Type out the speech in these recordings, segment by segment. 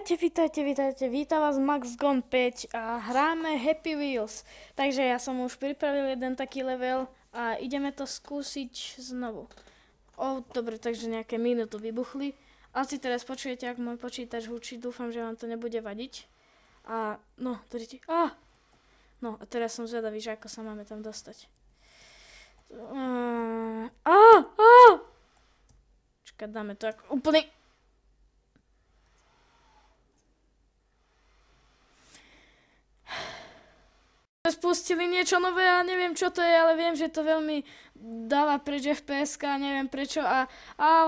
Vítam vás Max Gone 5 a hráme Happy Wheels. Takže ja som už pripravil jeden taký level a ideme to skúsiť znovu. Dobre, takže nejaké míny tu vybuchli. Asi teraz počujete, ak môj počítač hučí, dúfam, že vám to nebude vadiť. A no, držite. No a teraz som zvedavý, že ako sa máme tam dostať. Čakaj, dáme to ako úplný... Spustili niečo nové a neviem čo to je, ale viem, že to veľmi dáva preč FPS-ka a neviem prečo a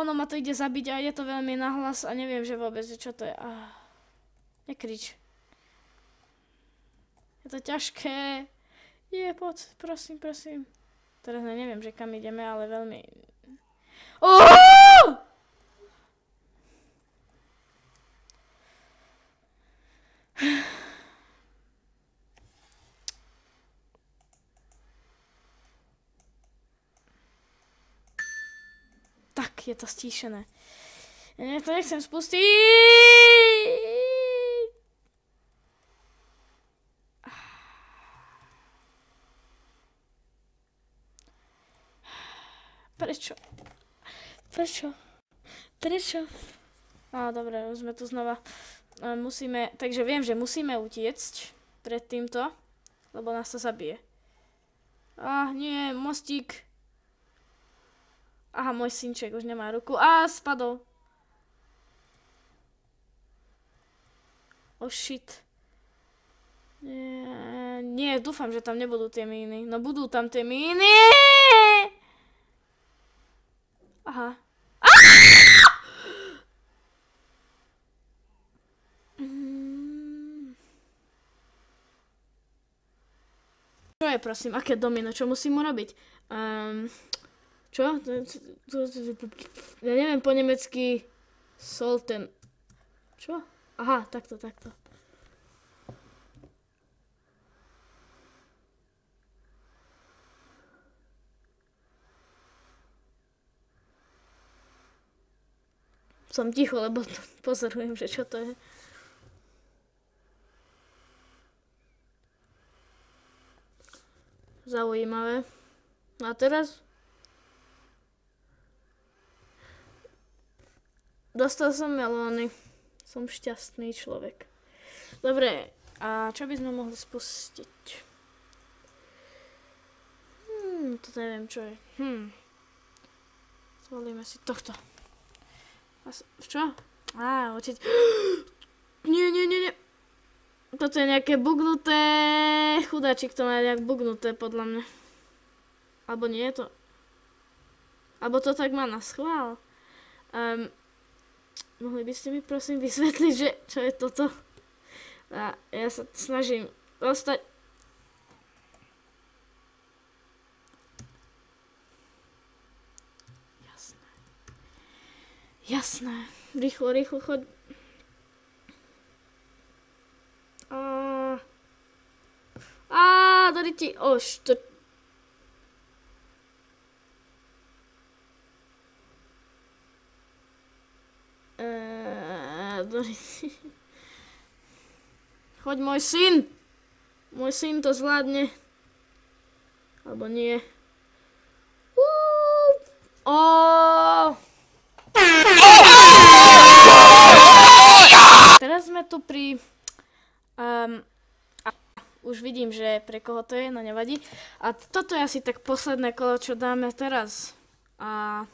ono ma to ide zabiť a je to veľmi nahlas a neviem, že vôbec, čo to je. Nekrič. Je to ťažké. Poď, prosím. Teraz neviem, že kam ideme, ale veľmi... Tak, je to stíšené. Ja to nechcem spustiť. Prečo? Dobre, už sme tu znova. Takže viem, že musíme utiecť pred týmto, lebo nás to zabije. Nie, mostík. Aha, môj synček už nemá ruku. Spadol. Shit. Nie, dúfam, že tam nebudú tie míny. No budú tam tie míny! Aha. Čo je, prosím? Aké domino? Čo musím urobiť? Čo? Ja neviem po nemecky Solten. Čo? Aha, takto. Som ticho, lebo pozorujem, že čo to je. Zaujímavé. A teraz? Dostal som melóny. Som šťastný človek. Dobre, a čo by sme mohli spustiť? To neviem, čo je. Zvolíme si tohto. Čo? Určite. Nie. Toto je nejaké bugnuté. Chudáčik to má nejak bugnuté, podľa mňa. Alebo nie je to... Alebo to tak má na schvál. Mohli by ste mi prosím vysvetliť, že čo je toto? Ja sa snažím dostať... Jasné. Rýchlo, choď. Doriti. Doriti. Choď, môj syn. Môj syn to zvládne. Alebo nie. Teraz sme tu pri... už vidím, že pre koho to je, no nevadí. A toto je asi tak posledné kolo, čo dáme teraz. A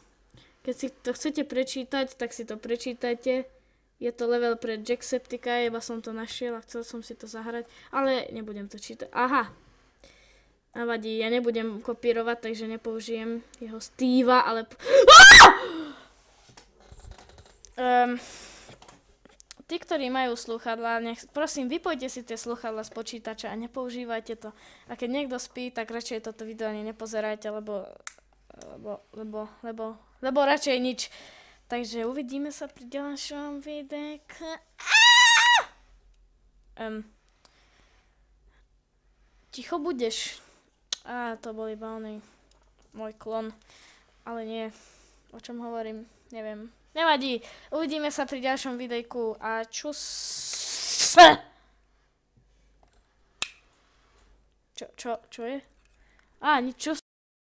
keď si to chcete prečítať, tak si to prečítajte. Je to level pre Jacksepticeye, iba som to našiel a chcel som si to zahrať. Ale nebudem to čítať. Aha. Nevadí, ja nebudem kopírovať, takže nepoužijem jeho Steva, ale... Tí, ktorí majú slúchadlá, prosím, vypojte si tie slúchadlá z počítača a nepoužívajte to. A keď niekto spí, tak radšej toto video ani nepozerajte, lebo radšej nič. Takže uvidíme sa pri ďalšom videu. Ticho budeš. To bol iba môj klon. Ale nie. O čom hovorím? Neviem. Nevadí, uvidíme sa pri ďalšom videjku a čus. Čo je? Nič, čus.